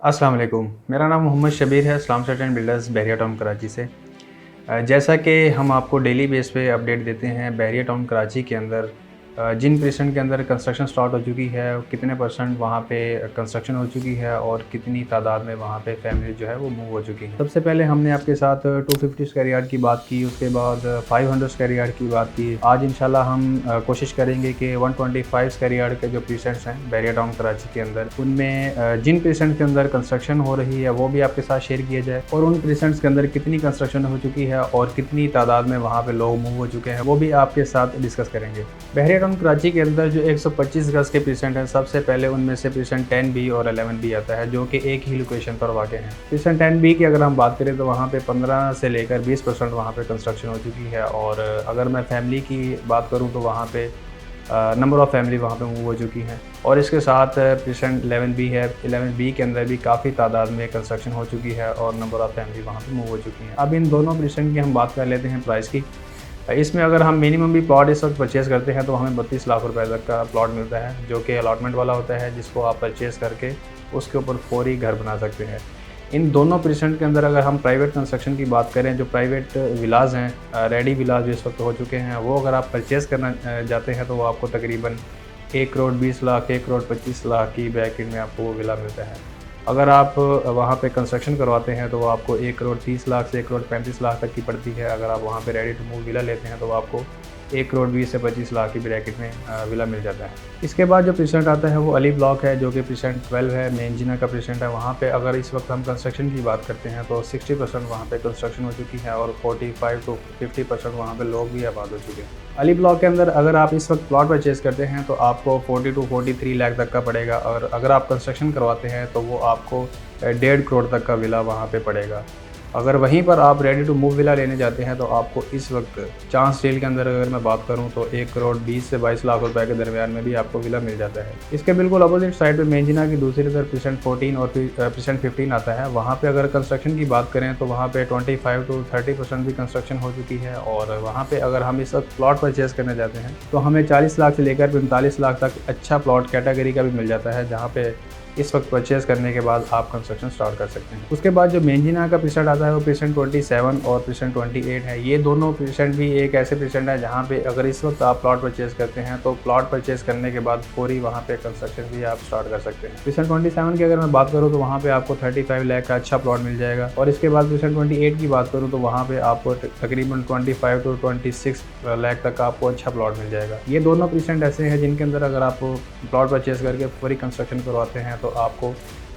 अस्सलाम वालेकुम। मेरा नाम मोहम्मद शबीर है, Islam set and builders Bahria town Karachi से। जैसा कि हम आपको डेली बेस पे अपडेट देते हैं, बहरिया टाउन कराची के अंदर जिन परसेंट के अंदर कंस्ट्रक्शन स्टार्ट हो चुकी है, कितने परसेंट वहाँ पे कंस्ट्रक्शन हो चुकी है और कितनी तादाद में वहाँ पे फैमिली जो है वो मूव हो चुकी है। सबसे पहले हमने आपके साथ 250 स्क्वायर यार्ड की बात की, उसके बाद 500 स्क्वायर यार्ड की बात की। आज इंशाल्लाह हम कोशिश करेंगे कि 125 स्क्वायर यार्ड के जो परसेंट्स हैं बहरिया टाउन कराची के अंदर, उनमें जिन परसेंट के अंदर कंस्ट्रक्शन हो रही है वो भी आपके साथ शेयर किया जाए, और उन परसेंट्स के अंदर कितनी कंस्ट्रक्शन हो चुकी है और कितनी तादाद में वहाँ पे लोग मूव हो चुके हैं वो भी आपके साथ डिस्कस करेंगे। बहरिया टाउन कराची के अंदर जो 125 गज के परसेंट हैं, सबसे पहले उनमें से परसेंट 10 बी और 11 बी आता है, जो कि एक ही लोकेशन पर वाक़ हैं। परसेंट 10 बी की अगर हम बात करें तो वहाँ पे 15 से लेकर 20% वहाँ पे कंस्ट्रक्शन हो चुकी है, और अगर मैं फैमिली की बात करूँ तो वहाँ पे नंबर ऑफ़ फैमिली वहाँ पे मूव हो चुकी हैं। और इसके साथ परसेंट 11 बी है, 11 बी के अंदर भी काफ़ी तादाद में कंस्ट्रक्शन हो चुकी है और नंबर ऑफ़ फैमिली वहाँ पे मूव हो चुकी हैं। अब इन दोनों परसेंट की हम बात कर लेते हैं प्राइस की। इसमें अगर हम मिनिमम भी प्लॉट इस वक्त परचेज़ करते हैं तो हमें 32 लाख रुपए तक का प्लॉट मिलता है, जो कि अलॉटमेंट वाला होता है, जिसको आप परचेज़ करके उसके ऊपर फौरी घर बना सकते हैं। इन दोनों परसेंट के अंदर अगर हम प्राइवेट कंस्ट्रक्शन की बात करें, जो प्राइवेट विलाज हैं, रेडी विलाज जो इस वक्त हो चुके हैं, वो अगर आप परचेज़ करना जाते हैं तो वो आपको तकरीबन 1 करोड़ 20 लाख, 1 करोड़ 25 लाख की ब्रैकेट में आपको वो विला मिलता है। अगर आप वहाँ पे कंस्ट्रक्शन करवाते हैं तो वो आपको 1 करोड़ 30 लाख से 1 करोड़ 35 लाख तक की पड़ती है। अगर आप वहाँ पे रेडी टू मूव विला लेते हैं तो वो आपको 1 करोड़ 20 से 25 लाख की ब्रैकेट में विला मिल जाता है। इसके बाद जो परसेंट आता है वो अली ब्लॉक है, जो कि परसेंट 12 है, मेन जिना का परसेंट है। वहाँ पे अगर इस वक्त हम कंस्ट्रक्शन की बात करते हैं तो 60% वहाँ पे कंस्ट्रक्शन हो चुकी है और 45 to 50% वहाँ पे लोग भी आबाद हो चुके हैं। अली ब्लॉक के अंदर अगर आप इस वक्त प्लॉट परचेज़ करते हैं तो आपको 40 to 43 लाख तक का पड़ेगा, और अगर आप कंस्ट्रक्शन करवाते हैं तो वो आपको 1.5 करोड़ तक का विला वहाँ पे पड़ेगा। अगर वहीं पर आप रेडी टू मूव विला लेने जाते हैं तो आपको इस वक्त चांस डील के अंदर अगर मैं बात करूं तो 1 करोड़ 20 से 22 लाख रुपए के दरमियान में भी आपको विला मिल जाता है। इसके बिल्कुल अपोजिट साइड पे मेंजिना की दूसरी तरफ परसेंट 14 और परसेंट 15 आता है। वहाँ पे अगर कंस्ट्रक्शन की बात करें तो वहाँ पे 25 to 30% भी कंस्ट्रक्शन हो चुकी है, और वहाँ पे अगर हम इस वक्त प्लॉट परचेज़ करने जाते हैं तो हमें 40 लाख से लेकर 45 लाख तक अच्छा प्लॉट कैटेगरी का भी मिल जाता है, जहाँ पे इस वक्त परचेज़ करने के बाद आप कंस्ट्रक्शन स्टार्ट कर सकते हैं। उसके बाद जो मेंजिना का परसेंट आता है वो परसेंट 27 और परसेंट 28 है। ये दोनों परसेंट भी एक ऐसे परसेंट है जहाँ पे अगर इस वक्त आप प्लॉट परचेज़ करते हैं तो प्लॉट परचेज़ करने के बाद फौरी वहाँ पे कंस्ट्रक्शन भी आप स्टार्ट कर सकते हैं। परसेंट 27 की अगर मैं बात करूँ तो वहाँ पे आपको 35 लाख का अच्छा प्लॉट मिल जाएगा, और इसके बाद परसेंट 28 की बात करूँ तो वहाँ पे आपको तकरीबन 25 to 26 लाख तक का आपको अच्छा प्लॉट मिल जाएगा। ये दोनों परसेंट ऐसे हैं जिनके अंदर अगर आप प्लॉट परचेज़ करके फौरी कंस्ट्रक्शन करवाते हैं तो आपको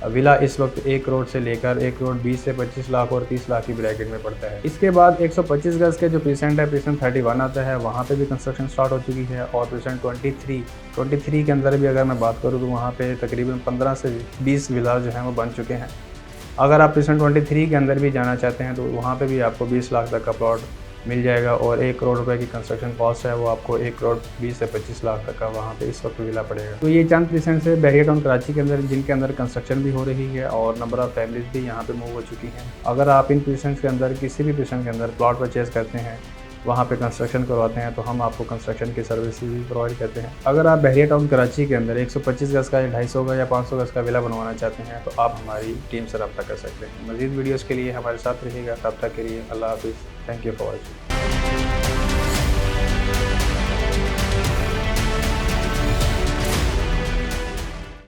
विला इस वक्त 1 करोड़ से लेकर 1 करोड़ 20 से 25 लाख और 30 लाख की ब्रैकेट में पड़ता है। इसके बाद 125 गज के जो परसेंट है, परसेंट 31 आता है, वहाँ पे भी कंस्ट्रक्शन स्टार्ट हो चुकी है। और परसेंट 23 के अंदर भी अगर मैं बात करूँ तो वहाँ पे तकरीबन 15 से 20 विला जो हैं वो बन चुके हैं। अगर आप परसेंट 23 के अंदर भी जाना चाहते हैं तो वहाँ पे भी आपको 20 लाख तक का प्लॉट मिल जाएगा, और 1 करोड़ रुपए की कंस्ट्रक्शन कॉस्ट है वो आपको 1 करोड़ 20 से 25 लाख तक का वहाँ पे इस वक्त विला पड़ेगा। तो ये चंद परसेंट से बहरिया टाउन कराची के अंदर जिनके अंदर कंस्ट्रक्शन भी हो रही है और नंबर ऑफ़ फैमिलीज भी यहाँ पे मूव हो चुकी हैं। अगर आप इन परसेंट के अंदर किसी भी परसेंट के अंदर प्लॉट परचेज़ करते हैं, वहाँ पे कंस्ट्रक्शन करवाते हैं, तो हम आपको कंस्ट्रक्शन की सर्विसेज भी प्रोवाइड करते हैं। अगर आप बहरिया टाउन कराची के अंदर 125 गज़ का या 250 गज़ या 500 गज़ का विला बनवाना चाहते हैं तो आप हमारी टीम से रब्ता कर सकते हैं। मज़ीद वीडियोज़ के लिए हमारे साथ रहिएगा। तब तक के लिए अल्लाह हाफ़िज़। Thank you for watching.